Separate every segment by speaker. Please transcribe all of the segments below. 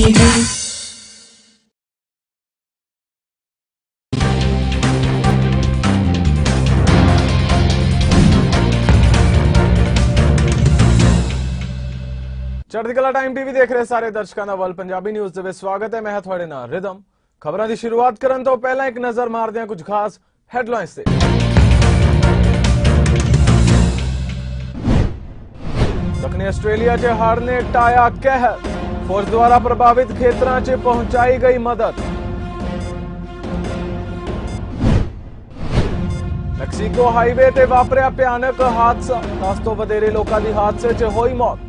Speaker 1: ਚੜ੍ਹਦੀ ਕਲਾ time TV ਦੇਖ ਰਹੇ ਸਾਰੇ ਦਰਸ਼ਕਾਂ ਦਾ ਵਰਲਡ ਪੰਜਾਬੀ ਨਿਊਜ਼ ਦੇ ਵਿੱਚ ਸਵਾਗਤ ਹੈ। ਮੈਂ ਤੁਹਾਡੇ ਨਾਲ ਰਿਦਮ। ਖਬਰਾਂ ਦੀ ਸ਼ੁਰੂਆਤ ਕਰਨ ਤੋਂ ਪਹਿਲਾਂ ਇੱਕ ਨਜ਼ਰ ਮਾਰਦੇ ਹਾਂ ਕੁਝ ਖਾਸ ਹੈਡਲਾਈਨਸ ਤੇ। ਦੱਖਣੀ ਆਸਟ੍ਰੇਲੀਆ 'ਚ ਹੜ੍ਹ ਨੇ ਟਾਇਆ ਕਹਿਰ, ਫੌਜ ਦੁਆਰਾ ਪ੍ਰਭਾਵਿਤ ਖੇਤਰਾਂ 'ਚ ਪਹੁੰਚਾਈ ਗਈ ਮਦਦ। ਮੈਕਸੀਕੋ ਹਾਈਵੇ ਤੇ ਵਾਪਰਿਆ ਭਿਆਨਕ ਹਾਦਸਾ, 10 ਤੋਂ ਵਧੇਰੇ ਲੋਕਾਂ ਦੀ ਹਾਦਸੇ 'ਚ ਹੋਈ ਮੌਤ।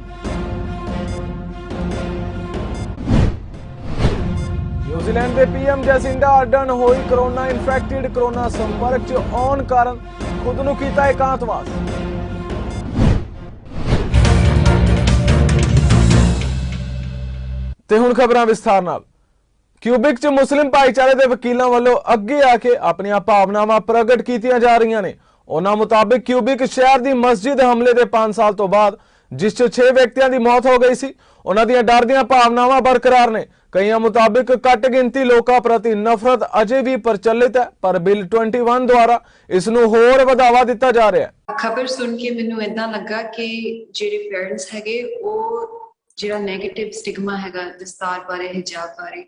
Speaker 1: न्यूजीलैंड के पीएम जैसिंडा अर्डन होई कोरोना इन्फेक्टेड, कोरोना संपर्क च आउण कारण खुद नूं कीता एकांतवास। ते हुण खबरां विस्तार नाल। क्यूबिक च मुस्लिम भाईचारे दे वकीलां वल्लों अगे आके अपनियां भावनावां प्रगट कीतियां जा रहीआं ने। उन्हां मुताबिक क्यूबिक शहर दी मस्जिद हमले दे 5 साल तो बाद जिस 6 व्यक्तियों की मौत हो गई सी, उन्हां दियां डर दियां भावनावां बरकरार ने। कईयां मुताबिक घट गिनती लोकां प्रति नफरत अजे भी प्रचलित है, पर बिल 21 द्वारा इस नूं होर वधावा दिता जा रहा है।
Speaker 2: खबर सुन के मैनूं इदां लगा कि जिहड़े पेरेंट्स हैगे ओह जिहड़ा नेगेटिव स्टिग्मा हैगा दस्तार बारे, हिजाब बारे,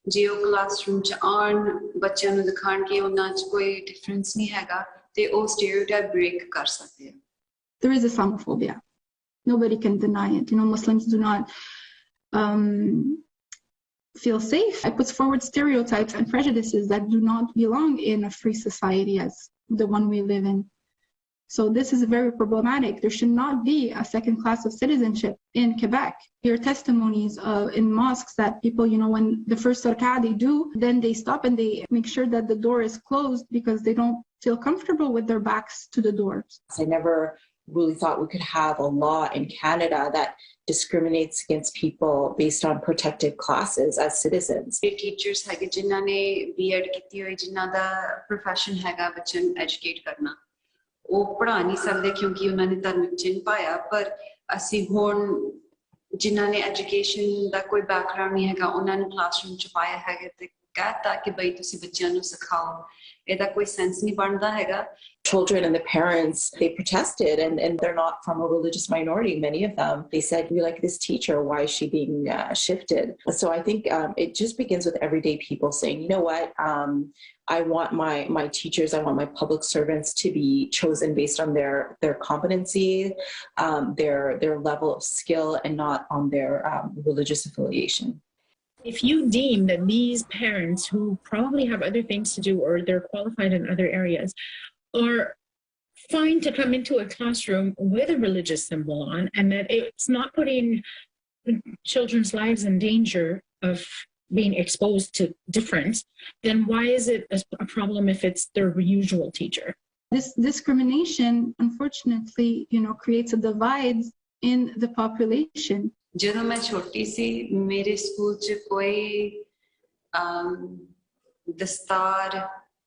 Speaker 2: जे ओह क्लासरूम च आउण बच्चों नूं दिखाण कि उन्हां च कोई डिफरेंस नहीं हैगा ते ओह स्टीरियोटाइप ब्रेक कर सकदे हैं।
Speaker 3: There is a Islamophobia. Nobody can deny it. You know, Muslims do not feel safe. It puts forward stereotypes and prejudices that do not belong in a free society as the one we live in. So this is very problematic. There should not be a second class of citizenship in Quebec. Hear testimonies in mosques that people, you know, when the first rak'ah they do, then they stop and they make sure that the door is closed because they don't feel comfortable with their backs to the doors.
Speaker 4: I never really thought we could have a law in Canada that discriminates against people based on protected classes as citizens.
Speaker 2: Teachers हैगे जिन्हां ने B.Ed कीती होई, जिन्हां दा profession हैगा बच्चों नूं एजुकेट करना, ਉਹ ਪੜ੍ਹਾ ਨਹੀਂ ਸਕਦੇ ਕਿਉਂਕਿ ਉਹਨਾਂ ਨੇ ਧਾਰਮਿਕ ਚਿੰਨ੍ਹ ਪਾਇਆ। ਪਰ ਅਸੀਂ ਹੁਣ ਜਿਨ੍ਹਾਂ ਨੇ ਐਜੂਕੇਸ਼ਨ ਦਾ ਕੋਈ ਬੈਕਗ੍ਰਾਉਂਡ ਨਹੀਂ ਹੈਗਾ ਉਹਨਾਂ ਨੂੰ ਕਲਾਸਰੂਮ ਚ ਪਾਇਆ ਹੈਗਾ ਤੇ ਕਹਤਾ ਕਿ ਬਈ ਤੁਸੀਂ ਬੱਚਿਆਂ ਨੂੰ ਸਿਖਾਓ, ਇਹਦਾ ਕੋਈ ਸੈਂਸ ਨਹੀਂ ਬਣਦਾ ਹੈਗਾ।
Speaker 4: Children and the parents, they protested, and they're not from a religious minority, many of them. They said, we like this teacher, why is she being shifted? So I think it just begins with everyday people saying, you know what, I want my teachers, I want my public servants to be chosen based on their competency, their level of skill, and not on their religious affiliation.
Speaker 5: If you deem that these parents who probably have other things to do or they're qualified in other areas are fine to come into a classroom with a religious symbol on and that it's not putting children's lives in danger of being exposed to difference, then why is it a problem if it's their usual teacher?
Speaker 3: This discrimination, unfortunately, you know, creates a divide in the population.
Speaker 2: ਜਦੋਂ ਮੈਂ ਛੋਟੀ ਸੀ ਮੇਰੇ school 'ਚ ਕੋਈ ਦਸਤਾਰ,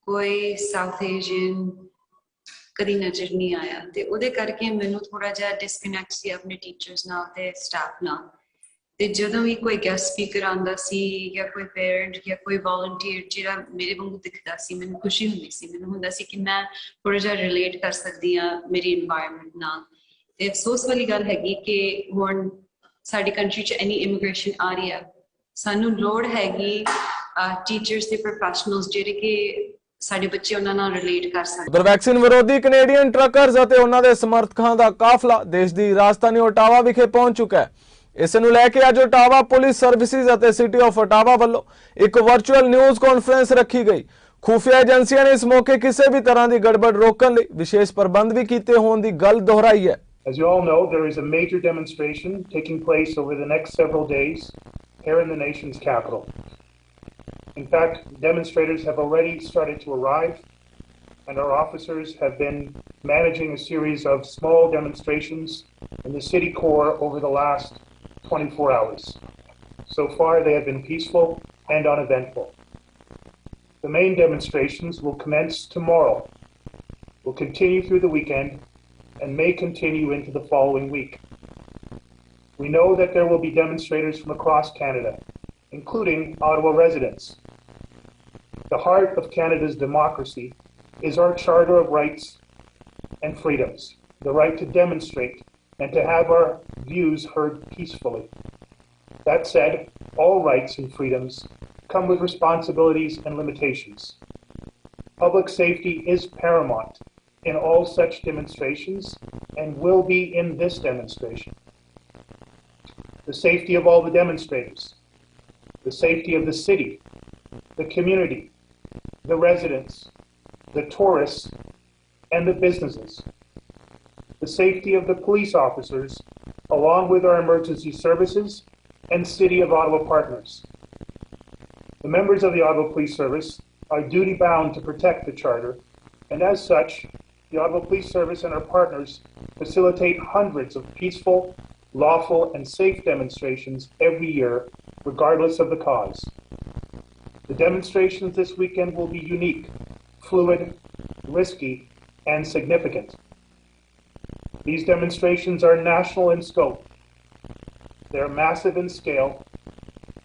Speaker 2: ਕੋਈ south Asian ਕਦੀ ਨਜ਼ਰ ਨਹੀਂ ਆਇਆ ਤੇ ਉਹਦੇ ਕਰਕੇ ਮੈਨੂੰ ਥੋੜਾ ਜਿਹਾ ਡਿਸਕਨੈਕਟ ਸੀ ਆਪਣੇ ਟੀਚਰਸ ਨਾਲ ਤੇ ਸਟਾਫ ਨਾਲ। ਤੇ ਜਦੋਂ ਵੀ ਕੋਈ ਗੈਸਟ ਸਪੀਕਰ ਆਉਂਦਾ ਸੀ ਜਾਂ ਕੋਈ ਪੇਰੈਂਟ ਜਾਂ ਕੋਈ ਵੋਲੰਟੀਅਰ ਜਿਹੜਾ ਮੇਰੇ ਵਾਂਗੂ ਦਿਖਦਾ ਸੀ, ਮੈਨੂੰ ਖੁਸ਼ੀ ਹੁੰਦੀ ਸੀ, ਮੈਨੂੰ ਹੁੰਦਾ ਸੀ ਕਿ ਮੈਂ ਥੋੜਾ ਜਿਹਾ ਰਿਲੇਟ ਕਰ ਸਕਦੀ ਹਾਂ ਮੇਰੀ ਇਨਵਾਇਰਨਮੈਂਟ ਨਾਲ। ਤੇ ਅਫਸੋਸ ਵਾਲੀ ਗੱਲ ਹੈਗੀ ਕਿ ਹੁਣ ਸਾਡੀ ਕੰਟਰੀ 'ਚ ਇੰਨੀ ਇਮੀਗ੍ਰੇਸ਼ਨ ਆ ਰਹੀ ਹੈ, ਸਾਨੂੰ ਲੋੜ ਹੈਗੀ ਟੀਚਰਸ ਤੇ ਪ੍ਰੋਫੈਸ਼ਨਲਸ ਜਿਹੜੇ ਕਿ ਸਾਡੇ ਬੱਚੇ ਉਹਨਾਂ ਨਾਲ ਰਿਲੇਟ ਕਰ ਸਕਣ।
Speaker 1: ਉਧਰ ਵੈਕਸੀਨ ਵਿਰੋਧੀ ਕੈਨੇਡੀਅਨ ਟਰੱਕਰਜ਼ ਅਤੇ ਉਹਨਾਂ ਦੇ ਸਮਰਥਕਾਂ ਦਾ ਕਾਫਲਾ ਦੇਸ਼ ਦੀ ਰਾਜਧਾਨੀ ਓਟਾਵਾ ਵਿਖੇ ਪਹੁੰਚ ਚੁੱਕਾ ਹੈ। ਇਸ ਨੂੰ ਲੈ ਕੇ ਅੱਜ ਓਟਾਵਾ ਪੁਲਿਸ ਸਰਵਿਸਿਜ਼ ਅਤੇ ਸਿਟੀ ਆਫ ਓਟਾਵਾ ਵੱਲੋਂ ਇੱਕ ਵਰਚੁਅਲ ਨਿਊਜ਼ ਕਾਨਫਰੰਸ ਰੱਖੀ ਗਈ। ਖੂਫੀਆ ਏਜੰਸੀਆਂ ਨੇ ਇਸ ਮੌਕੇ ਕਿਸੇ ਵੀ ਤਰ੍ਹਾਂ ਦੀ ਗੜਬੜ ਰੋਕਣ ਲਈ ਵਿਸ਼ੇਸ਼ ਪ੍ਰਬੰਧ ਵੀ ਕੀਤੇ ਹੋਣ ਦੀ ਗੱਲ ਦੁਹਰਾਈ ਹੈ।
Speaker 6: As you all know, there is a major demonstration taking place over the next several days here in the nation's capital. In fact, demonstrators have already started to arrive, and our officers have been managing a series of small demonstrations in the city core over the last 24 hours. So far, they have been peaceful and uneventful. The main demonstrations will commence tomorrow, will continue through the weekend, and may continue into the following week. We know that there will be demonstrators from across Canada, including Ottawa residents. The heart of Canada's democracy is our Charter of Rights and Freedoms, the right to demonstrate and to have our views heard peacefully. That said, all rights and freedoms come with responsibilities and limitations. Public safety is paramount in all such demonstrations and will be in this demonstration. The safety of all the demonstrators, the safety of the city, the community, the residents, the tourists, and the businesses. The safety of the police officers, along with our emergency services and City of Ottawa partners. The members of the Ottawa Police Service are duty-bound to protect the Charter, and as such, the Ottawa Police Service and our partners facilitate hundreds of peaceful, lawful, and safe demonstrations every year, regardless of the cause. The demonstrations this weekend will be unique, fluid, risky, and significant. These demonstrations are national in scope. They are massive in scale.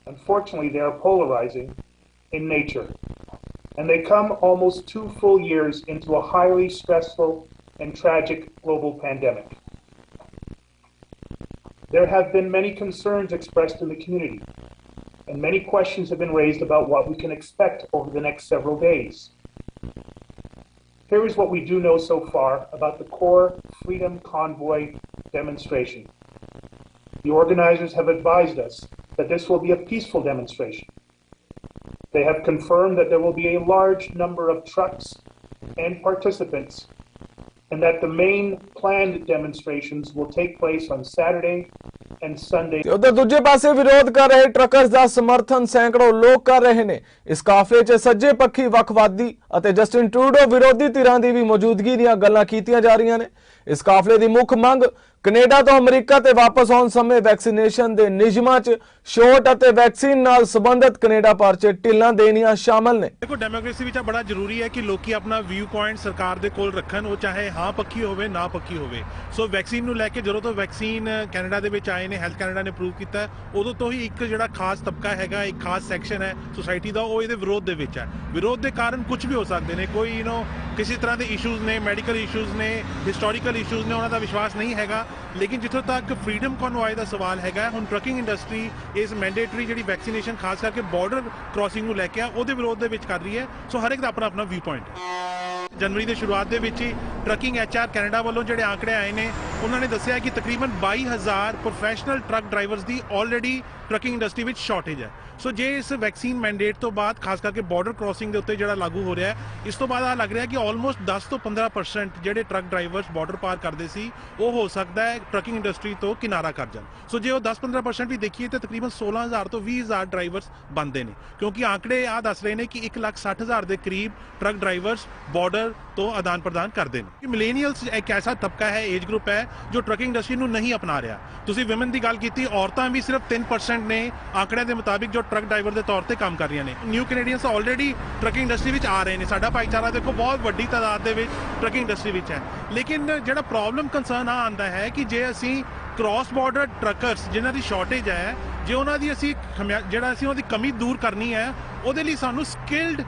Speaker 6: Unfortunately, they are polarizing in nature. And they come almost 2 full years into a highly stressful and tragic global pandemic. There have been many concerns expressed in the community, and many questions have been raised about what we can expect over the next several days. Here is what we do know so far about the core Freedom Convoy demonstration. The organizers have advised us that this will be a peaceful demonstration. They have confirmed that there will be a large number of trucks and participants, and that the main planned demonstrations will take place on Saturday and Sunday.
Speaker 1: ਤੇ ਉਧਰ ਦੂਜੇ ਪਾਸੇ ਵਿਰੋਧ ਕਰ ਰਹੇ truckers ਦਾ ਸਮਰਥਨ ਸੈਂਕੜੋਂ ਲੋਕ ਕਰ ਰਹੇ ਨੇ। ਇਸ ਕਾਫਲੇ 'ਚ ਸੱਜੇ ਪੱਖੀ ਵੱਖਵਾਦੀ ਅਤੇ ਜਸਟਿਨ ਟਰੂਡੋ ਵਿਰੋਧੀ ਧਿਰਾਂ ਦੀ ਵੀ ਮੌਜੂਦਗੀ ਦੀਆਂ ਗੱਲਾਂ ਕੀਤੀਆਂ ਜਾ ਰਹੀਆਂ ਨੇ। ਇਸ ਕਾਫਲੇ ਦੀ ਮੁੱਖ ਮੰਗ ਕੈਨੇਡਾ ਤੋਂ ਅਮਰੀਕਾ ਤੇ ਵਾਪਸ ਆਉਣ ਸਮੇਂ ਵੈਕਸੀਨੇਸ਼ਨ ਦੇ ਨਿਯਮਾਂ 'ਚ ਛੋਟ ਅਤੇ ਵੈਕਸੀਨ ਨਾਲ ਸੰਬੰਧਿਤ ਕੈਨੇਡਾ ਭਰ 'ਚ ਢਿੱਲਾਂ ਦੇਣੀਆਂ ਸ਼ਾਮਲ ਨੇ।
Speaker 7: ਦੇਖੋ ਡੈਮੋਕ੍ਰੇਸੀ ਵਿੱਚ ਬੜਾ ਜ਼ਰੂਰੀ ਹੈ ਕਿ ਲੋਕੀ ਆਪਣਾ ਵਿਊ ਪੁਆਇੰਟ ਸਰਕਾਰ ਦੇ ਕੋਲ ਰੱਖਣ, ਉਹ ਚਾਹੇ ਹਾਂ ਪੱਕੀ ਹੋਵੇ ਨਾ ਪੱਕੀ ਹੋਵੇ। ਸੋ ਵੈਕਸੀਨ ਨੂੰ ਲੈ ਕੇ ਜਦੋਂ ਤੋਂ ਵੈਕਸੀਨ ਕੈਨੇਡਾ ਦੇ ਵਿੱਚ ਆਏ ਨੇ, ਹੈਲਥ ਕੈਨੇਡਾ ਨੇ ਪ੍ਰੂਵ ਕੀਤਾ, ਉਦੋਂ ਤੋਂ ਹੀ ਇੱਕ ਜਿਹੜਾ ਖਾਸ ਤਬਕਾ ਹੈਗਾ, ਇੱਕ ਖਾਸ ਸੈਕਸ਼ਨ ਹੈ ਸੋਸਾਇਟੀ ਦਾ, ਉਹ ਇਹਦੇ ਵਿਰੋਧ ਦੇ ਵਿੱਚ ਹੈ। ਵਿਰੋਧ ਦੇ ਕਾਰਨ ਕੁਝ ਵੀ ਹੋ ਸਕਦੇ ਨੇ, ਕੋਈ ਕਿਸੇ ਤਰ੍ਹਾਂ ਦੇ ਇਸ਼ੂਜ਼ ਨੇ, ਮੈਡੀਕਲ ਇਸ਼ੂਜ਼ ਨੇ, ਹਿਸਟੋਰੀਕਲ ਇਸ਼ੂਜ਼ ਨੇ, ਉਹਨਾਂ ਦਾ ਵਿਸ਼ਵਾਸ ਨਹੀਂ ਹੈਗਾ। ਲੇਕਿਨ ਜਿੱਥੋਂ ਤੱਕ ਫਰੀडम ਕਨਵੋਏ ਦਾ ਸਵਾਲ ਹੈਗਾ, ਹੁਣ ਟਰੱਕਿੰਗ ਇੰਡਸਟਰੀ ਇਸ ਮੈਂਡੇਟਰੀ ਜਿਹੜੀ ਵੈਕਸੀਨੇਸ਼ਨ ਖਾਸ ਕਰਕੇ ਬਾਰਡਰ ਕ੍ਰਾਸਿੰਗ ਨੂੰ ਲੈ ਕੇ ਆ, ਉਹਦੇ ਵਿਰੋਧ ਦੇ ਵਿੱਚ ਕਰ ਰਹੀ ਹੈ। ਸੋ ਹਰ ਇੱਕ ਦਾ ਆਪਣਾ ਆਪਣਾ ਵਿਊ ਪੁਆਇੰਟ। ਜਨਵਰੀ ਦੇ ਸ਼ੁਰੂਆਤ ਦੇ ਵਿੱਚ ਹੀ ਟਰੱਕਿੰਗ HR ਕੈਨੇਡਾ ਵੱਲੋਂ ਜਿਹੜੇ ਆંકੜੇ ਆਏ ਨੇ, ਉਹਨਾਂ ਨੇ ਦੱਸਿਆ ਕਿ ਤਕਰੀਬਨ 22,000 ਪ੍ਰੋਫੈਸ਼ਨਲ ਟਰੱਕ ਡਰਾਈਵਰਸ ਦੀ ਆਲਰੇਡੀ ਟਰੱਕਿੰਗ ਇੰਡਸਟਰੀ ਵਿੱਚ ਸ਼ਾਰਟੇਜ ਹੈ। ਸੋ ਜੇ ਇਸ ਵੈਕਸੀਨ ਮੈਂਡੇਟ ਤੋਂ ਬਾਅਦ ਖਾਸ ਕਰਕੇ ਬਾਰਡਰ ਕ੍ਰਾਸਿੰਗ ਦੇ ਉੱਤੇ ਜਿਹੜਾ ਲਾਗੂ ਹੋ ਰਿਹਾ ਹੈ, ਇਸ ਤੋਂ ਬਾਅਦ ਆ ਲੱਗ ਰਿਹਾ ਕਿ ਆਲਮੋਸਟ 10 ਤੋਂ 15% ਜਿਹੜੇ ਟਰੱਕ ਡਰਾਈਵਰਸ ਬਾਰਡਰ ਪਾਰ ਕਰਦੇ ਸੀ, ਉਹ ਹੋ ਸਕਦਾ ਹੈ ਟਰੱਕਿੰਗ ਇੰਡਸਟਰੀ ਤੋਂ ਕਿਨਾਰਾ ਕਰ ਜਾਣ। ਸੋ ਜੇ ਉਹ 10-15% ਵੀ ਦੇਖੀਏ ਤਾਂ ਤਕਰੀਬਨ 16,000 ਤੋਂ 20,000 ਡਰਾਈਵਰਸ ਬਣਦੇ ਨੇ, ਕਿਉਂਕਿ ਆંકੜੇ ਆ ਦੱਸ ਰਹੇ ਨੇ ਕਿ 1,60,000 ਦੇ ਕਰੀਬ ਟਰੱਕ ਡਰਾਈਵਰਸ ਬਾਰਡਰ ਤੋਂ ਆਦਾਨ ਪ੍ਰਦਾਨ ਕਰਦੇ ਨੇ। ਮਿਲੇਨੀਅਲਸ ਇੱਕ ਐਸਾ ਤਬਕਾ ਹੈ, ਏਜ ਗਰੁੱਪ ਹੈ ਜੋ ਟਰੱਕਿੰਗ ਇੰਡਸਟਰੀ ਨੂੰ ਨਹੀਂ ਅਪਣਾ ਰਿਹਾ। ਤੁਸੀਂ ਵਿਮਨ ਦੀ ਗੱਲ ਕੀਤੀ, ਔਰਤਾਂ ਵੀ ਸਿਰਫ 3% ਨੇ ਆંકੜਿਆਂ ਦੇ ਮੁਤਾਬਿਕ ਜੋ ਟਰੱਕ ਡਰਾਈਵਰ ਦੇ ਤੌਰ ਤੇ ਕੰਮ ਕਰ ਰਹੀਆਂ ਨੇ। New Canadians already trucking industry ਵਿੱਚ ਆ ਰਹੇ ਨੇ। ਸਾਡਾ ਭਾਈਚਾਰਾ ਦੇਖੋ ਬਹੁਤ ਵੱਡੀ ਤਾਦਾਦ ਦੇ ਵਿੱਚ ਟਰੱਕਿੰਗ ਇੰਡਸਟਰੀ ਵਿੱਚ ਹੈ। ਲੇਕਿਨ ਜਿਹੜਾ ਪ੍ਰੋਬਲਮ ਕੰਸਰਨ ਆ ਆਉਂਦਾ ਹੈ ਕਿ ਜੇ ਅਸੀਂ ਕ੍ਰਾਸ ਬਾਰਡਰ ਟਰੱਕਰਸ ਜਿਨ੍ਹਾਂ ਦੀ ਸ਼ਾਰਟੇਜ ਹੈ, ਜੇ ਉਹਨਾਂ ਦੀ ਅਸੀਂ ਉਹਦੀ ਕਮੀ ਦੂਰ ਕਰਨੀ ਹੈ, ਉਹਦੇ ਲਈ ਸਾਨੂੰ ਸਕਿਲਡ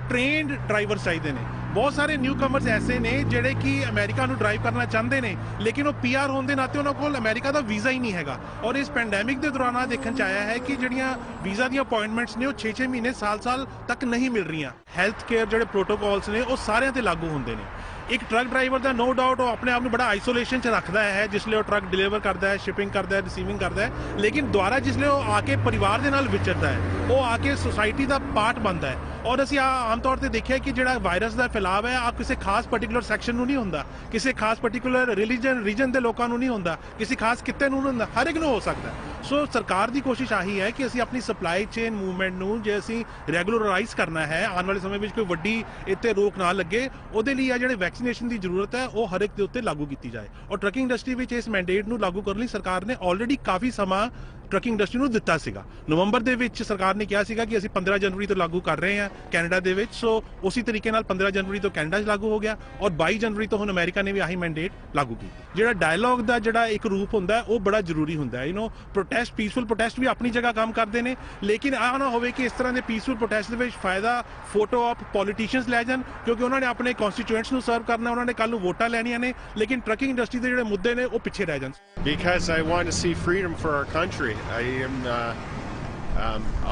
Speaker 7: ਟ੍ਰੇਨਡ ਡਰਾਈਵਰ ਚਾਹੀਦੇ ਨੇ। ਬਹੁਤ ਸਾਰੇ ਨਿਊ ਕਮਰਸ ਐਸੇ ਨੇ ਜਿਹੜੇ ਕਿ ਅਮਰੀਕਾ ਨੂੰ ਡਰਾਈਵ ਕਰਨਾ ਚਾਹੁੰਦੇ ਨੇ, ਲੇਕਿਨ ਉਹ PR ਹੋਣ ਦੇ ਨਾਤੇ ਉਹਨਾਂ ਕੋਲ ਅਮਰੀਕਾ ਦਾ ਵੀਜ਼ਾ ਹੀ ਨਹੀਂ ਹੈਗਾ। ਔਰ ਇਸ ਪੈਂਡੈਮਿਕ ਦੇ ਦੌਰਾਨ ਆ ਦੇਖਣ 'ਚ ਆਇਆ ਹੈ ਕਿ ਜਿਹੜੀਆਂ ਵੀਜ਼ਾ ਦੀਆਂ ਅਪਾਇੰਟਮੈਂਟਸ ਨੇ, ਉਹ 6-6 ਮਹੀਨੇ ਸਾਲ ਤੱਕ ਨਹੀਂ ਮਿਲ ਰਹੀਆਂ। ਹੈਲਥ ਕੇਅਰ ਜਿਹੜੇ ਪ੍ਰੋਟੋਕੋਲਸ ਨੇ, ਉਹ ਸਾਰਿਆਂ ਤੇ ਲਾਗੂ ਹੁੰਦੇ ਨੇ। ਇੱਕ ਟਰੱਕ ਡਰਾਈਵਰ ਦਾ ਨੋ ਡਾਊਟ ਉਹ ਆਪਣੇ ਆਪ ਨੂੰ ਬੜਾ ਆਈਸੋਲੇਸ਼ਨ 'ਚ ਰੱਖਦਾ ਹੈ ਜਿਸਲੇ ਉਹ ਟਰੱਕ ਡਿਲੀਵਰ ਕਰਦਾ ਹੈ, ਸ਼ਿਪਿੰਗ ਕਰਦਾ ਹੈ, ਰਿਸੀਵਿੰਗ ਕਰਦਾ ਹੈ। ਲੇਕਿਨ ਦੁਆਰਾ ਜਿਸਲੇ ਉਹ ਆ ਕੇ ਪਰਿਵਾਰ ਦੇ ਨਾਲ ਵਿਚਰਦਾ ਹੈ, ਉਹ ਆ ਕੇ ਸੋਸਾਇਟੀ ਦਾ ਪਾਰਟ ਬਣਦਾ ਹੈ। ਔਰ ਅਸੀਂ ਆਮ ਤੌਰ ਤੇ ਦੇਖਿਆ ਕਿ ਜਿਹੜਾ ਵਾਇਰਸ ਦਾ ਫੈਲਾਅ ਹੈ, ਆ ਕਿਸੇ ਖਾਸ ਪਾਰਟਿਕੂਲਰ ਸੈਕਸ਼ਨ ਨੂੰ ਨਹੀਂ ਹੁੰਦਾ, ਕਿਸੇ ਖਾਸ ਪਾਰਟਿਕੂਲਰ ਰੀਜਨ ਦੇ ਲੋਕਾਂ ਨੂੰ ਨਹੀਂ ਹੁੰਦਾ, ਕਿਸੇ ਖਾਸ ਕਿੱਤੇ ਨੂੰ ਨਹੀਂ ਹੁੰਦਾ, ਹਰ ਇੱਕ ਨੂੰ ਹੋ ਸਕਦਾ। ਸੋ ਸਰਕਾਰ ਦੀ ਕੋਸ਼ਿਸ਼ ਆਹੀ ਹੈ ਕਿ ਅਸੀਂ ਆਪਣੀ ਸਪਲਾਈ ਚੇਨ ਮੂਵਮੈਂਟ ਨੂੰ ਜੇ ਅਸੀਂ ਰੈਗੂਲਰਾਈਜ਼ ਕਰਨਾ ਹੈ, ਆਉਣ ਵਾਲੇ ਸਮੇਂ ਵਿੱਚ ਕੋਈ ਵੱਡੀ ਇੱਥੇ ਰੋਕ ਨਾ ਲੱਗੇ, ਉਹਦੇ ਲਈ ਆ ਜਿਹੜੇ ਵੈਕਸੀਨੇਸ਼ਨ ਦੀ ਜ਼ਰੂਰਤ ਹੈ, ਉਹ ਹਰ ਇੱਕ ਦੇ ਉੱਤੇ ਲਾਗੂ ਕੀਤੀ ਜਾਏ। ਔਰ ਟਰੱਕਿੰਗ ਇੰਡਸਟਰੀ ਵਿੱਚ ਇਸ ਮੈਂਡੇਟ ਨੂੰ ਲਾਗੂ ਕਰਨ ਲਈ ਸਰਕਾਰ ਨੇ ਆਲਰੇਡੀ ਕਾਫੀ ਸਮਾਂ ਟਰੱਕਿੰਗ ਇੰਡਸਟਰੀ ਨੂੰ ਦਿੱਤਾ ਸੀਗਾ। ਨਵੰਬਰ ਦੇ ਵਿੱਚ ਸਰਕਾਰ ਨੇ ਕਿਹਾ ਸੀਗਾ ਕਿ ਅਸੀਂ 15 ਜਨਵਰੀ ਤੋਂ ਲਾਗੂ ਕਰ ਰਹੇ ਹਾਂ ਕੈਨੇਡਾ ਦੇ ਵਿੱਚ। ਸੋ ਉਸੇ ਤਰੀਕੇ ਨਾਲ 15 ਜਨਵਰੀ ਤੋਂ ਕੈਨੇਡਾ 'ਚ ਲਾਗੂ ਹੋ ਗਿਆ ਔਰ 22 ਜਨਵਰੀ ਤੋਂ ਹੁਣ ਅਮਰੀਕਾ ਨੇ ਵੀ ਆਹੀ ਮੈਂਡੇਟ ਲਾਗੂ ਕੀਤੀ। ਜਿਹੜਾ ਡਾਇਲੌਗ ਦਾ ਜਿਹੜਾ ਇੱਕ ਰੂਪ ਹੁੰਦਾ ਹੈ ਉਹ ਬੜਾ ਜ਼ਰੂਰੀ ਹੁੰਦਾ ਹੈ। ਪ੍ਰੋਟੈਸਟ, ਪੀਸਫੁਲ ਪ੍ਰੋਟੈਸਟ ਵੀ ਆਪਣੀ ਜਗ੍ਹਾ ਕੰਮ ਕਰਦੇ ਨੇ, ਲੇਕਿਨ ਆਹ ਨਾ ਹੋਵੇ ਕਿ ਇਸ ਤਰ੍ਹਾਂ ਦੇ ਪੀਸਫੁਲ ਪ੍ਰੋਟੈਸਟ ਦੇ ਵਿੱਚ ਫਾਇਦਾ ਫੋਟੋ ਆਪ ਪੋਲੀਟੀਸ਼ੀਅਨਸ ਲੈ ਜਾਣ, ਕਿਉਂਕਿ ਉਹਨਾਂ ਨੇ ਆਪਣੇ ਕਨਸਟੀਟਿਊਐਂਟਸ ਨੂੰ ਸਰਵ ਕਰਨਾ, ਉਹਨਾਂ ਨੇ ਕੱਲ ਨੂੰ ਵੋਟਾਂ ਲੈਣੀਆਂ ਨੇ, ਲੇਕਿਨ ਟਰੱਕਿੰਗ ਇੰਡਸਟਰੀ ਦੇ ਜਿਹੜੇ ਮੁੱਦੇ ਨੇ ਉਹ ਪਿੱਛੇ ਰਹਿ ਜਾਣ।
Speaker 8: Because I want to see freedom for our country. I am.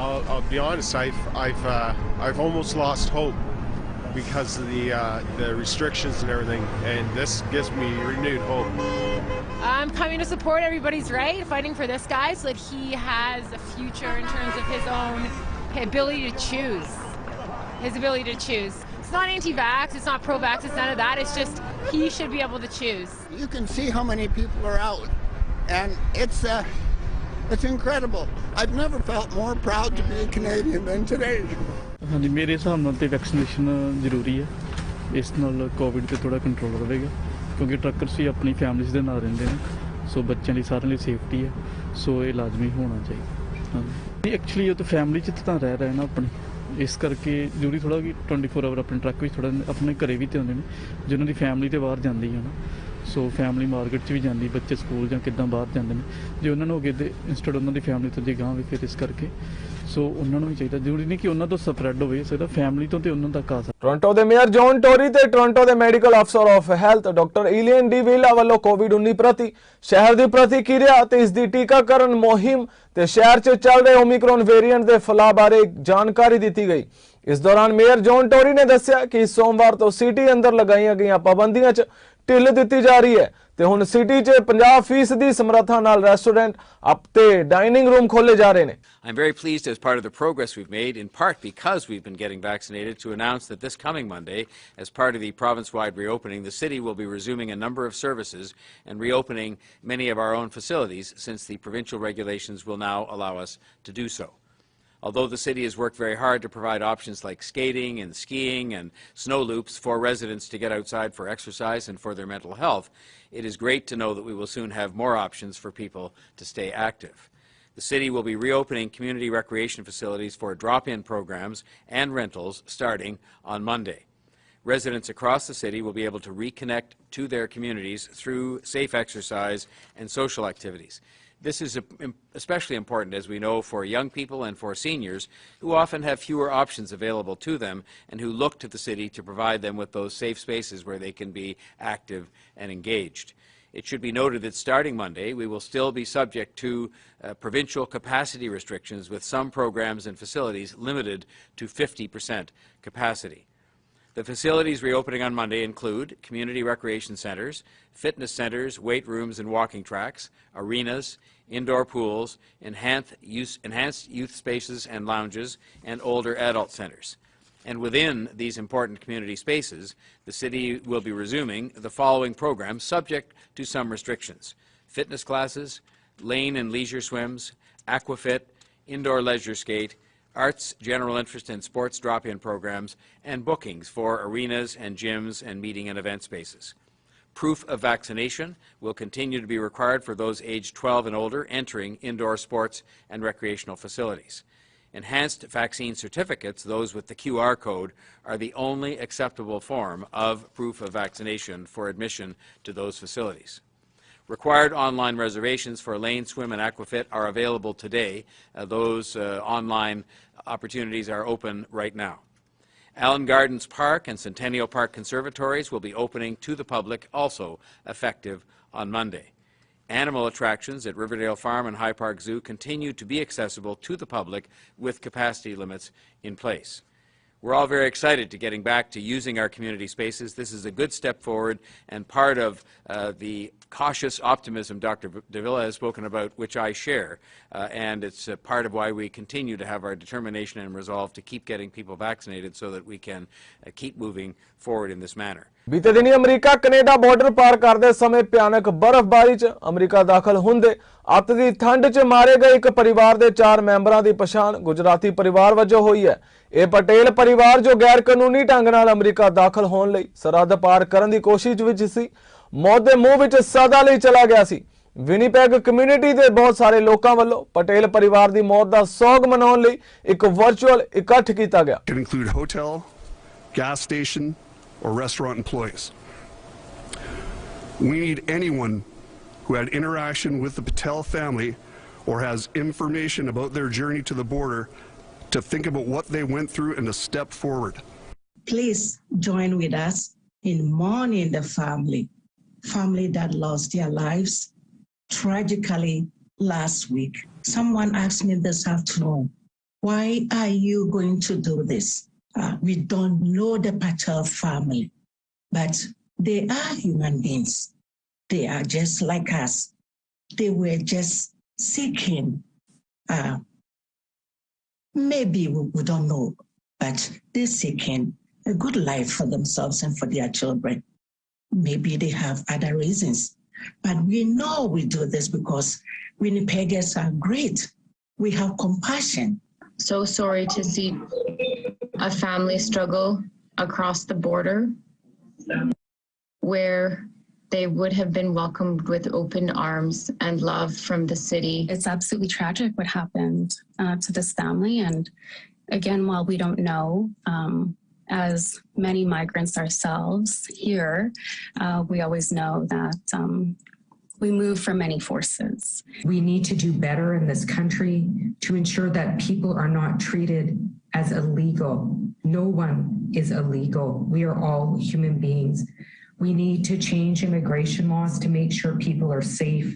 Speaker 8: I'll be honest. I've almost lost hope because of the restrictions and everything, and this gives me renewed hope.
Speaker 9: I'm coming to support everybody's right, fighting for this guy so that he has a future in terms of his own ability to choose. His ability to choose. It's not anti-vax, it's not pro-vax, it's none of that. It's just he should be able to choose.
Speaker 10: You can see how many people are out, and it's incredible. I've never felt more proud to be a Canadian than today.
Speaker 11: ਹਾਂਜੀ, ਮੇਰੇ ਹਿਸਾਬ ਨਾਲ ਤੇ vaccination ਜ਼ਰੂਰੀ ਹੈ। ਇਸ ਨਾਲ Covid ਤੇ ਥੋੜਾ ਕੰਟਰੋਲ ਰਹੇਗਾ, ਕਿਉਂਕਿ ਟਰੱਕਰਸ ਵੀ ਆਪਣੀ ਫੈਮਿਲੀਜ਼ ਦੇ ਨਾਲ ਰਹਿੰਦੇ ਨੇ। ਸੋ ਬੱਚਿਆਂ ਲਈ ਸਾਰਿਆਂ ਲਈ ਸੇਫਟੀ ਹੈ, ਸੋ ਇਹ ਲਾਜ਼ਮੀ ਹੋਣਾ ਚਾਹੀਦਾ। ਹਾਂਜੀ, ਐਕਚੁਅਲੀ ਉਹ ਤਾਂ ਫੈਮਿਲੀ 'ਚ ਤਾਂ ਰਹਿ ਰਹੇ ਨਾ ਆਪਣੀ, ਇਸ ਕਰਕੇ ਜ਼ਰੂਰੀ ਥੋੜ੍ਹਾ ਕਿ 24 ਆਵਰ ਆਪਣੇ ਟਰੱਕ ਵਿੱਚ ਥੋੜ੍ਹਾ ਆਪਣੇ ਘਰੇ ਵੀ ਤੇ ਹੁੰਦੇ ਨੇ, ਜਿਨ੍ਹਾਂ ਦੀ ਫੈਮਿਲੀ ਤੇ ਬਾਹਰ ਜਾਂਦੀ ਹੈ ਨਾ। ਸੋ ਫੈਮਿਲੀ ਮਾਰਕੀਟ 'ਚ ਵੀ ਜਾਂਦੀ, ਬੱਚੇ ਸਕੂਲ ਜਾਂ ਕਿੱਦਾਂ ਬਾਹਰ ਜਾਂਦੇ ਨੇ, ਜੇ ਉਹਨਾਂ ਨੂੰ ਅੱਗੇ ਦੇ ਇੰਸਟੈਡ ਉਹਨਾਂ ਦੀ ਫੈਮਿਲੀ ਤੋਂ ਜੇ ਗਾਂਹ ਵੀ, ਫਿਰ ਇਸ ਕਰਕੇ ਸੋ ਉਹਨਾਂ ਨੂੰ ਵੀ ਚਾਹੀਦਾ, ਜ਼ਰੂਰੀ ਨਹੀਂ ਕਿ ਉਹਨਾਂ ਤੋਂ ਸਪਰੈਡ ਹੋਵੇ, ਸਕਦਾ ਫੈਮਿਲੀ ਤੋਂ ਤੇ ਉਹਨਾਂ ਤੱਕ ਆ ਸਕਦਾ।
Speaker 1: ਟੋਰਾਂਟੋ ਦੇ ਮੇਅਰ ਜੌਨ ਟੋਰੀ ਤੇ ਟੋਰਾਂਟੋ ਦੇ ਮੈਡੀਕਲ ਅਫਸਰ ਆਫ ਹੈਲਥ ਡਾਕਟਰ ਈਲੀਅਨ ਡੀ ਵੀਲਾ ਵੱਲੋਂ ਕੋਵਿਡ-19 ਪ੍ਰਤੀ ਸ਼ਹਿਰ ਦੀ ਪ੍ਰਤੀਕਿਰਿਆ ਤੇ ਇਸ ਦੀ ਟੀਕਾਕਰਨ ਮੁਹਿੰਮ ਤੇ ਸ਼ਹਿਰ 'ਚ ਚੱਲ ਰਹੇ ਓਮਿਕਰੋਨ ਵੇਰੀਐਂਟ ਦੇ ਫੈਲਾਅ ਬਾਰੇ ਜਾਣਕਾਰੀ ਦਿੱਤੀ ਗਈ। ਇਸ ਦੌਰਾਨ ਮੇਅਰ ਜੌਨ ਟੋਰੀ ਨੇ ਦੱਸਿਆ ਕਿ ਸੋਮਵਾਰ ਤੋਂ ਸਿਟੀ ਅੰਦਰ ਲਗਾਈਆਂ ਗਈਆਂ ਪਾਬੰਦੀਆਂ 'ਚ ਢਿੱਲ ਦਿੱਤੀ ਜਾ ਰਹੀ ਹੈ ਤੇ ਹੁਣ ਸਿਟੀ 'ਚ 50% ਦੀ ਸਮਰੱਥਾ ਨਾਲ ਰੈਸਟੋਰੈਂਟ ਅਤੇ ਡਾਈਨਿੰਗ ਰੂਮ ਖੋਲੇ ਜਾ ਰਹੇ ਨੇ।
Speaker 12: I'm very pleased as part of the progress we've made, in part because we've been getting vaccinated, to announce that this coming Monday, as part of the province-wide reopening, the city will be resuming a number of services and reopening many of our own facilities, since the provincial regulations will now allow us to do so. Although the city has worked very hard to provide options like skating and skiing and snow loops for residents to get outside for exercise and for their mental health, it is great to know that we will soon have more options for people to stay active. The city will be reopening community recreation facilities for drop-in programs and rentals starting on Monday. Residents across the city will be able to reconnect to their communities through safe exercise and social activities. This is especially important, as we know, for young people and for seniors who often have fewer options available to them and who look to the city to provide them with those safe spaces where they can be active and engaged. It should be noted that starting Monday, we will still be subject to provincial capacity restrictions, with some programs and facilities limited to 50% capacity. The facilities reopening on Monday include community recreation centres, fitness centres, weight rooms and walking tracks, arenas, indoor pools, enhanced youth spaces and lounges, and older adult centres. And within these important community spaces, the city will be resuming the following programs, subject to some restrictions: fitness classes, lane and leisure swims, aquafit, indoor leisure skate, arts, general interest and sports drop-in programs, and bookings for arenas and gyms and meeting and event spaces. Proof of vaccination will continue to be required for those aged 12 and older entering indoor sports and recreational facilities. Enhanced vaccine certificates, those with the QR code, are the only acceptable form of proof of vaccination for admission to those facilities. Required online reservations for lane, swim and aquafit are available today. Those online opportunities are open right now. Allen Gardens Park and Centennial Park Conservatories will be opening to the public, also effective on Monday. Animal attractions at Riverdale Farm and High Park Zoo continue to be accessible to the public with capacity limits in place. We're all very excited to getting back to using our community spaces. This is a good step forward and part of the cautious optimism Dr. Davila has spoken about, which I share, and it's part of why we continue to have our determination and resolve to keep getting people vaccinated so that we can keep moving forward in this manner.
Speaker 1: ਬੀਤੇ ਦਿਨੀ America Canada border ਪਾਰ ਕਰਦੇ ਸਮੇਂ ਭਿਆਨਕ ਬਰਫ਼ਬਾਰੀ 'ਚ America ਦਾਖਲ ਹੁੰਦੇ ਅੱਤ ਦੀ ਠੰਡ 'ਚ ਮਾਰੇ ਗਏ ਇੱਕ ਪਰਿਵਾਰ ਦੇ 4 ਮੈਂਬਰਾਂ ਦੀ ਪਛਾਣ ਗੁਜਰਾਤੀ ਪਰਿਵਾਰ ਵਜੋਂ ਹੋਈ ਹੈ। ਇਹ ਪਟੇਲ ਪਰਿਵਾਰ ਜੋ ਗੈਰ ਕਾਨੂੰਨੀ ਢੰਗ ਨਾਲ ਅਮਰੀਕਾ ਦਾਖਲ ਹੋਣ ਲਈ ਸਰਹੱਦ ਪਾਰ ਕਰਨ ਦੀ ਕੋਸ਼ਿਸ਼ ਵਿੱਚ ਸੀ, ਮੌਤ ਦੇ ਮੂੰਹ ਵਿੱਚ ਸਦਾ ਲਈ ਚਲਾ ਗਿਆ ਸੀ। ਵਿਨੀਪੈਗ ਕਮਿਊਨਿਟੀ ਦੇ ਬਹੁਤ ਸਾਰੇ ਲੋਕਾਂ ਵੱਲੋਂ ਪਟੇਲ ਪਰਿਵਾਰ ਦੀ ਮੌਤ ਦਾ ਸੋਗ ਮਨਾਉਣ ਲਈ ਇੱਕ ਵਰਚੁਅਲ ਇਕੱਠ ਕੀਤਾ ਗਿਆ।
Speaker 13: Can include hotel, gas station, or restaurant employees. We need anyone who had interaction with the Patel family or has information about their journey to the border to think about what they went through and to step forward.
Speaker 14: Please join with us in mourning the family that lost their lives tragically last week. Someone asked me this afternoon, why are you going to do this? We don't know the Patel family, but they are human beings. They are just like us. They were just seeking, maybe we don't know, but they're seeking a good life for themselves and for their children. Maybe they have other reasons, but we know we do this because Winnipeggers are great. We have compassion.
Speaker 15: So sorry to see a family struggle across the border where they would have been welcomed with open arms and love from the city.
Speaker 16: It's absolutely tragic what happened to this family. And again, while we don't know, as many migrants ourselves here, we always know that we move from many forces.
Speaker 17: We need to do better in this country to ensure that people are not treated as illegal. No one is illegal. We are all human beings. We need to change immigration laws to make sure people are safe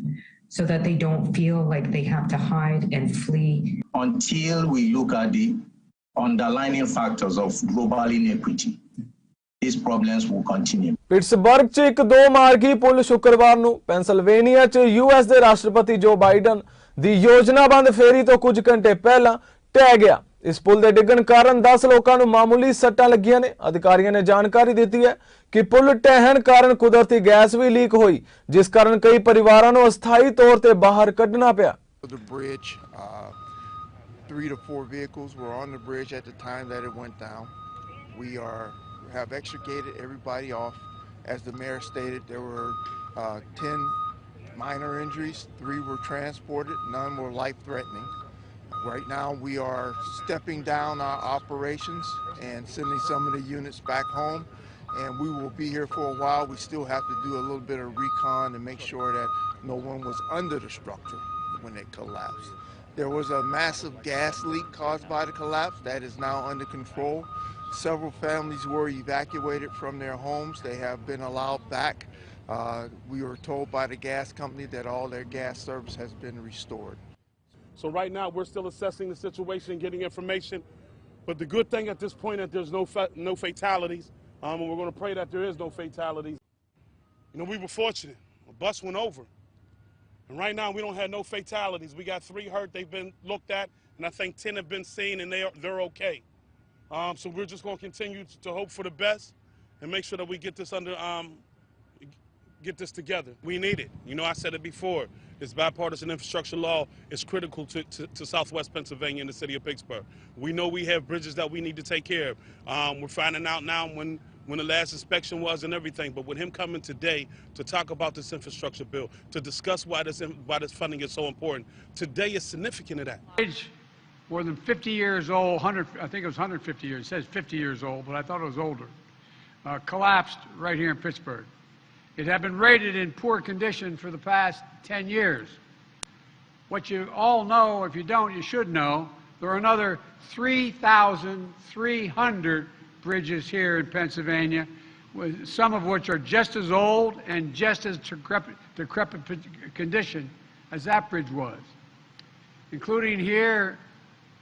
Speaker 17: so that they don't feel like they have to hide and flee.
Speaker 18: Until we look at the underlying factors of global inequity, these problems will continue.
Speaker 1: Pittsburgh 'ਚ ਇੱਕ 2 ਮਾਰਗੀ ਪੁਲ ਸ਼ੁੱਕਰਵਾਰ ਨੂੰ ਪੈਂਸਲਵੇਨੀਆ 'ਚ US ਦੇ ਰਾਸ਼ਟਰਪਤੀ ਜੋ Biden ਦੀ ਯੋਜਨਾਬੰਦ ਫੇਰੀ ਤੋਂ ਕੁਝ ਘੰਟੇ ਪਹਿਲਾਂ ਢਹਿ ਗਿਆ। ਇਸ ਪੁਲ ਦੇ ਡਿੱਗਣ ਕਾਰਨ 10 ਲੋਕਾਂ ਨੂੰ ਮਾਮੂਲੀ ਸੱਟਾਂ ਲੱਗੀਆਂ ਨੇ। ਅਧਿਕਾਰੀਆਂ ਨੇ ਜਾਣਕਾਰੀ ਦਿੱਤੀ ਹੈ ਕਿ ਪੁਲ ਢਹਿਣ ਕਾਰਨ ਕੁਦਰਤੀ ਗੈਸ ਵੀ ਲੀਕ ਹੋਈ, ਜਿਸ ਕਾਰਨ ਕਈ ਪਰਿਵਾਰਾਂ ਨੂੰ ਅਸਥਾਈ ਤੌਰ ਤੇ ਬਾਹਰ ਕੱਢਣਾ ਪਿਆ।
Speaker 19: The bridge, 3 to 4 vehicles were on the bridge at the time that it went down. We have extricated everybody off. As the mayor stated, there were 10 minor injuries, 3 were transported, none were life-threatening. Right now we are stepping down our operations and sending some of the units back home, and we will be here for a while. We still have to do a little bit of recon to make sure that no one was under the structure when it collapsed. There was a massive gas leak caused by the collapse that is now under control. Several families were evacuated from their homes. They have been allowed back. We were told by the gas company that all their gas service has been restored.
Speaker 20: So right now we're still assessing the situation, getting information. But the good thing at this point is that there's no fatalities. And we're going to pray that there is no fatalities. You know, we were fortunate. A bus went over. And right now we don't have no fatalities. We got 3 hurt. They've been looked at. And I think 10 have been seen, and they're okay. So we're just going to continue to hope for the best and make sure that we get this together. We need it. You know, I said it before. This bipartisan infrastructure law is critical to Southwest Pennsylvania and the city of Pittsburgh. We know we have bridges that we need to take care of. We're finding out now when the last inspection was and everything. But with him coming today to talk about this infrastructure bill, to discuss why this funding is so important, today is significant of that.
Speaker 21: More than 50 years old, I think it was 150 years, it says 50 years old, but I thought it was older, collapsed right here in Pittsburgh. It had been rated in poor condition for the past 10 years. What you all know, if you don't, you should know, there are another 3,300 bridges here in Pennsylvania, some of which are just as old and just as decrepit condition as that bridge was, including here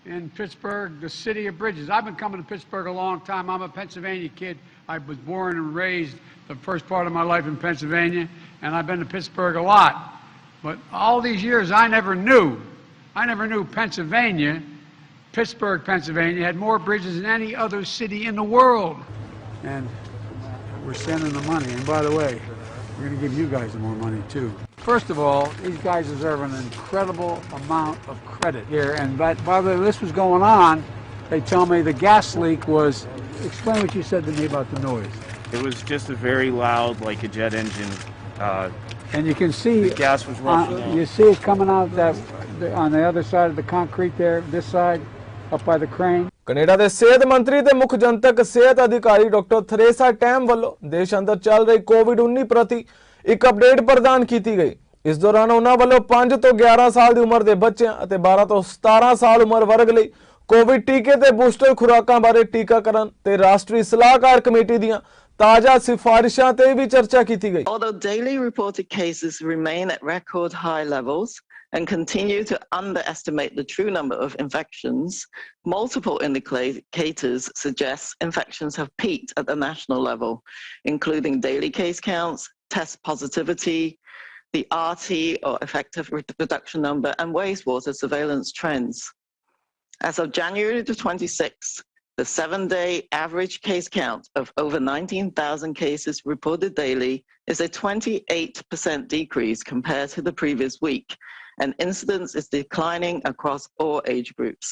Speaker 21: in Pittsburgh, the city of bridges. I've been coming to Pittsburgh a long time. I'm a Pennsylvania kid. I was born and raised the first part of my life in Pennsylvania, and I've been to Pittsburgh a lot. But all these years, I never knew Pennsylvania, Pittsburgh, Pennsylvania, had more bridges than any other city in the world. And we're sending the money. And by the way, we're going to give you guys more money, too. First of all, these guys deserve an incredible amount of credit here. And by the way, this was going on, they tell me the gas leak was... Explain what you said to me about the noise.
Speaker 22: It was just a very loud, like a jet engine,
Speaker 21: And you can see
Speaker 8: The gas was rushing out.
Speaker 21: you see it coming out on the other side of the concrete there, this side, up by the crane.
Speaker 1: Canada ਦੇ ਸਿਹਤ ਮੰਤਰੀ ਤੇ ਮੁੱਖ ਜਨਤਕ ਸਿਹਤ ਅਧਿਕਾਰੀ doctor ਥਰੇਸਾ time ਵੱਲੋਂ ਦੇਸ਼ ਅੰਦਰ ਚੱਲ ਰਹੀ ਕੋਵਿਡ-19 ਪ੍ਰਤੀ ਇੱਕ ਅਪਡੇਟ ਪ੍ਰਦਾਨ ਕੀਤੀ ਗਈ। ਇਸ ਦੌਰਾਨ ਉਹਨਾਂ ਵੱਲੋਂ 5 ਤੋਂ 11 ਸਾਲ ਦੀ ਉਮਰ ਦੇ ਬੱਚਿਆਂ ਅਤੇ 12 ਤੋਂ 17 ਸਾਲ ਉਮਰ ਵਰਗ ਲਈ ਕੋਵਿਡ ਟੀਕੇ ਤੇ ਬੂਸਟਰ ਖੁਰਾਕਾਂ ਬਾਰੇ ਟੀਕਾਕਰਨ ਤੇ ਰਾਸ਼ਟਰੀ ਸਲਾਹਕਾਰ ਕਮੇਟੀ ਦੀਆਂ ਤਾਜ਼ਾ ਸਿਫਾਰਿਸ਼ਾਂ ਤੇ ਵੀ ਚਰਚਾ ਕੀਤੀ ਗਈ।
Speaker 4: Although daily reported cases remain at record high levels and continue to underestimate the true number of infections, multiple indicators suggest infections have peaked at the national level, including daily case counts, test positivity, the RT or effective reduction number, and wastewater surveillance trends. As of January the 26th, the 7-day average case count of over 19,000 cases reported daily is a 28% decrease compared to the previous week, and incidence is declining across all age groups.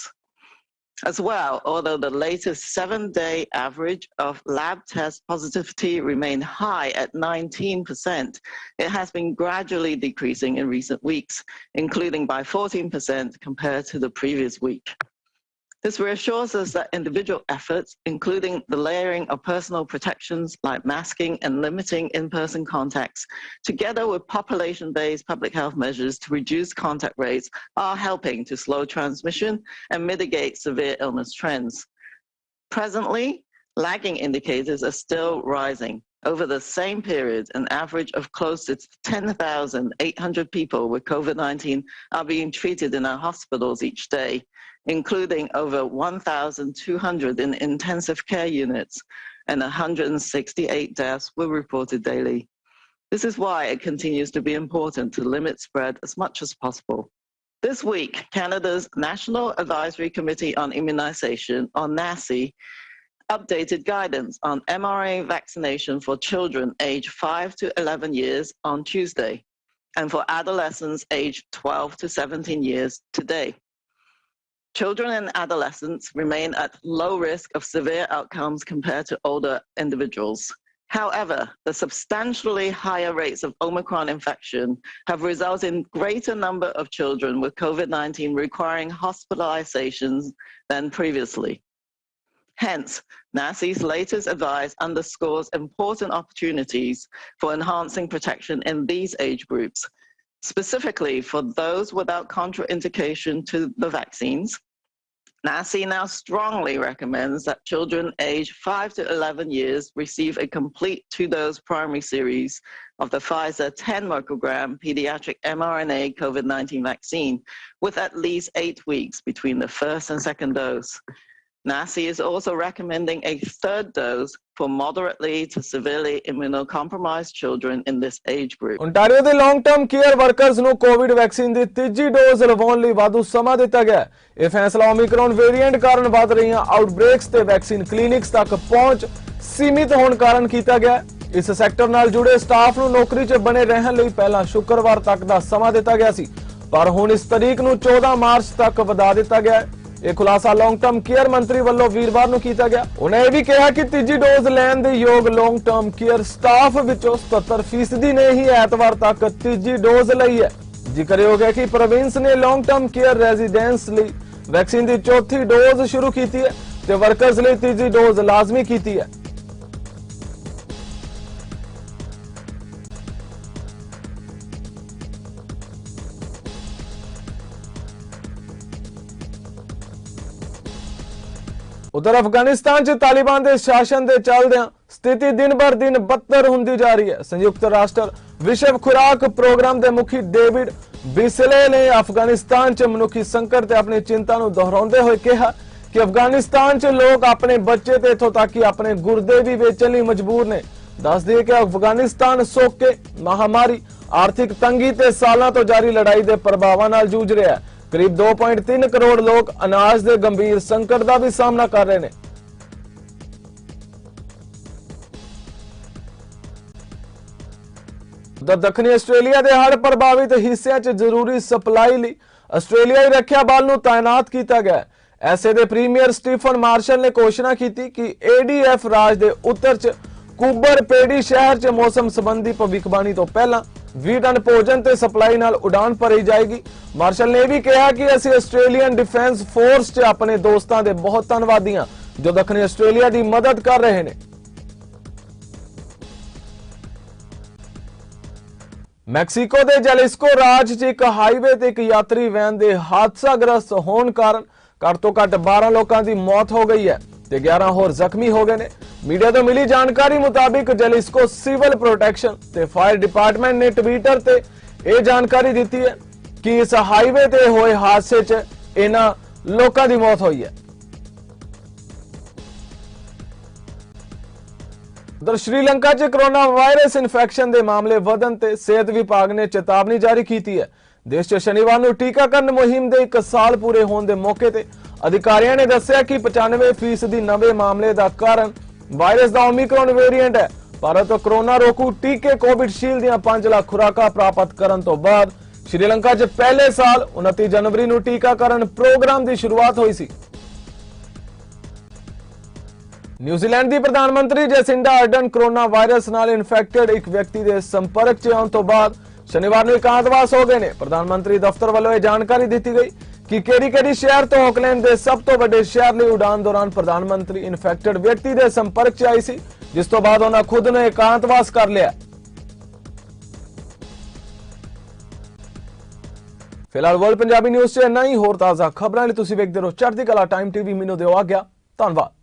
Speaker 4: As well, although the latest 7-day average of lab test positivity remained high at 19%, it has been gradually decreasing in recent weeks, including by 14% compared to the previous week. This reassures us that individual efforts, including the layering of personal protections like masking and limiting in-person contacts, together with population-based public health measures to reduce contact rates, are helping to slow transmission and mitigate severe illness trends. Presently, lagging indicators are still rising. Over the same period, an average of close to 10,800 people with COVID-19 are being treated in our hospitals each day, including over 1,200 in intensive care units, and 168 deaths were reported daily. This is why it continues to be important to limit spread as much as possible. This week, Canada's National Advisory Committee on Immunization, or NACI, updated guidance on mRNA vaccination for children aged 5 to 11 years on Tuesday, and for adolescents aged 12 to 17 years today. Children and adolescents remain at low risk of severe outcomes compared to older individuals. However, the substantially higher rates of Omicron infection have resulted in greater number of children with COVID-19 requiring hospitalizations than previously. Hence, NACI's latest advice underscores important opportunities for enhancing protection in these age groups, specifically for those without contraindication to the vaccines. NACI now strongly recommends that children aged 5 to 11 years receive a complete 2-dose primary series of the Pfizer 10 microgram pediatric mRNA COVID-19 vaccine with at least 8 weeks between the first and second dose. NACI is also recommending a 3rd dose for moderately to severely immunocompromised children in this age group.
Speaker 1: Ontario ਦੇ long term care workers ਨੂੰ Covid vaccine ਦੀ ਤੀਜੀ dose ਲਵਾਉਣ ਲਈ ਵਾਧੂ ਸਮਾਂ ਦਿੱਤਾ ਗਿਆ। ਇਹ ਫੈਸਲਾ ਓਮਿਕਰੋਨ ਵੇਰੀਐਂਟ ਕਾਰਨ ਵੱਧ ਰਹੀਆਂ ਆਊਟਬ੍ਰੇਕਸ ਤੇ ਵੈਕਸੀਨ ਕਲੀਨਿਕਸ ਤੱਕ ਪਹੁੰਚ ਸੀਮਿਤ ਹੋਣ ਕਾਰਨ ਕੀਤਾ ਗਿਆ। ਇਸ ਸੈਕਟਰ ਨਾਲ ਜੁੜੇ ਸਟਾਫ ਨੂੰ ਨੌਕਰੀ 'ਚ ਬਣੇ ਰਹਿਣ ਲਈ ਪਹਿਲਾਂ ਸ਼ੁੱਕਰਵਾਰ ਤੱਕ ਦਾ ਸਮਾਂ ਦਿੱਤਾ ਗਿਆ ਸੀ, ਪਰ ਹੁਣ ਇਸ ਤਾਰੀਖ ਨੂੰ 14 ਮਾਰਚ ਤੱਕ ਵਧਾ ਦਿੱਤਾ ਗਿਆ ਹੈ। ਇਹ ਖੁਲਾਸਾ ਲੌਂਗ ਟਰਮ ਕੇਅਰ ਮੰਤਰੀ ਵੱਲੋਂ ਵੀਰਵਾਰ ਨੂੰ ਕੀਤਾ ਗਿਆ। ਉਹਨਾਂ ਇਹ ਵੀ ਕਿਹਾ ਕਿ ਤੀਜੀ ਡੋਜ਼ ਲੈਣ ਦੇ ਯੋਗ ਲੌਂਗ ਟਰਮ ਕੇਅਰ ਸਟਾਫ ਵਿੱਚੋਂ 77% ਨੇ ਹੀ ਐਤਵਾਰ ਤੱਕ ਤੀਜੀ ਡੋਜ਼ ਲਈ ਹੈ। ਜ਼ਿਕਰਯੋਗ ਹੈ ਕਿ ਪ੍ਰੋਵਿੰਸ ਨੇ ਲੌਂਗ ਟਰਮ ਕੇਅਰ ਰੈਜ਼ੀਡੈਂਸ ਲਈ ਵੈਕਸੀਨ ਦੀ ਚੌਥੀ ਡੋਜ਼ ਸ਼ੁਰੂ ਕੀਤੀ ਹੈ ਤੇ ਵਰਕਰਸ ਲਈ ਤੀਜੀ ਡੋਜ਼ ਲਾਜ਼ਮੀ ਕੀਤੀ ਹੈ। उधर अफगानिस्तान च तालिबान के शासन के चलदे स्थिति दिन बर दिन बदतर होंदी जा रही है। संयुक्त राष्ट्र विश्व खुराक प्रोग्राम के मुखी डेविड बिसले ने अफगानिस्तान च मनुखी संकट ते अपनी चिंता नूं दोहराउंदे होए कहा कि अफगानिस्तान च लोग अपने बच्चे ते इत्थों तक कि अपने गुर्दे भी वेचण लई मजबूर ने। दस दिए कि अफगानिस्तान सोके महामारी आर्थिक तंगी ते सालां तो जारी लड़ाई के प्रभावां नाल जूझ रहा है। करीब 2.3 करोड़ लोग अनाज के गंभीर संकट का भी सामना कर रहे हैं। दक्षिणी आस्ट्रेलिया के हड़ प्रभावित हिस्सों च जरूरी सप्लाई लई आस्ट्रेलियाई रक्षा बल नूं तैनात किया गया। ऐसे दे प्रीमियर स्टीफन मार्शल ने घोषणा की कि एडीएफ राज के उत्तर च कूबर पेडी शहर च मौसम संबंधी भविष्यवाणी तो पहला 20 टन भोजन ते सप्लाई नाल उड़ान भरी जाएगी। मार्शल ने भी कहा कि असीं आस्ट्रेलियन डिफेंस फोर्स च अपने दोस्तां दे बहुत धन्नवादी हां जो दक्षिणी आस्ट्रेलिया दी मदद कर रहे ने। मैक्सीको दे जलिस्को राज च एक हाईवे ते एक यात्री वैन दे हादसाग्रस्त होने कारण घट तो घट 12 लोगों की मौत हो गई है ते 11 होर जख्मी हो गए ने। मीडिया तो मिली जानकारी मुताबिक जलिस्को सिविल प्रोटेक्शन ते फायर डिपार्टमेंट ने ट्विटर ते यह जानकारी दी है कि इस हाईवे ते होए हादसे च इन्हां लोगों की मौत हुई है। उधर श्रीलंका च कोरोना वायरस इन्फेक्शन के मामले वधन ते सेहत विभाग ने चेतावनी जारी की है। देश च शनिवार नूं टीकाकरण मुहिम के 1 साल पूरे होने के मौके ते अधिकारियों ने दस्सिया कि 95% नवे मामले का कारण वायरस का ओमिक्रॉन वेरिएंट है। भारत कोरोना रोकू टीके कोविडशील्ड दी 5 लाख खुराकां प्राप्त करने तो बाद श्रीलंका च पहले साल 29 जनवरी नूं टीकाकरण प्रोग्राम की शुरुआत हुई सी। न्यूजीलैंड की प्रधानमंत्री जैसिंडा अर्डन कोरोना वायरस नाल इन्फेक्टेड एक व्यक्ति के संपर्क च आने तो बाद शनिवार को एकांतवास हो गए ने। प्रधानमंत्री दफ्तर वालों यह जानकारी दी गई कि केड़ी शहर तो ऑकलैंड के सब तो बड़े शहर लिए उड़ान दौरान प्रधानमंत्री इन्फेक्टेड व्यक्ति के संपर्क च आई सी, जिस तो बाद उन्होंने खुद ने एकांतवास कर लिया। फिलहाल वर्ल्ड पंजाबी न्यूज़ च इन्ना ही। होर ताज़ा खबरां लई तुसीं वेखदे रहो चढ़दी कला टाइम टीवी। मैनूं दिओ आग्या। धन्नवाद।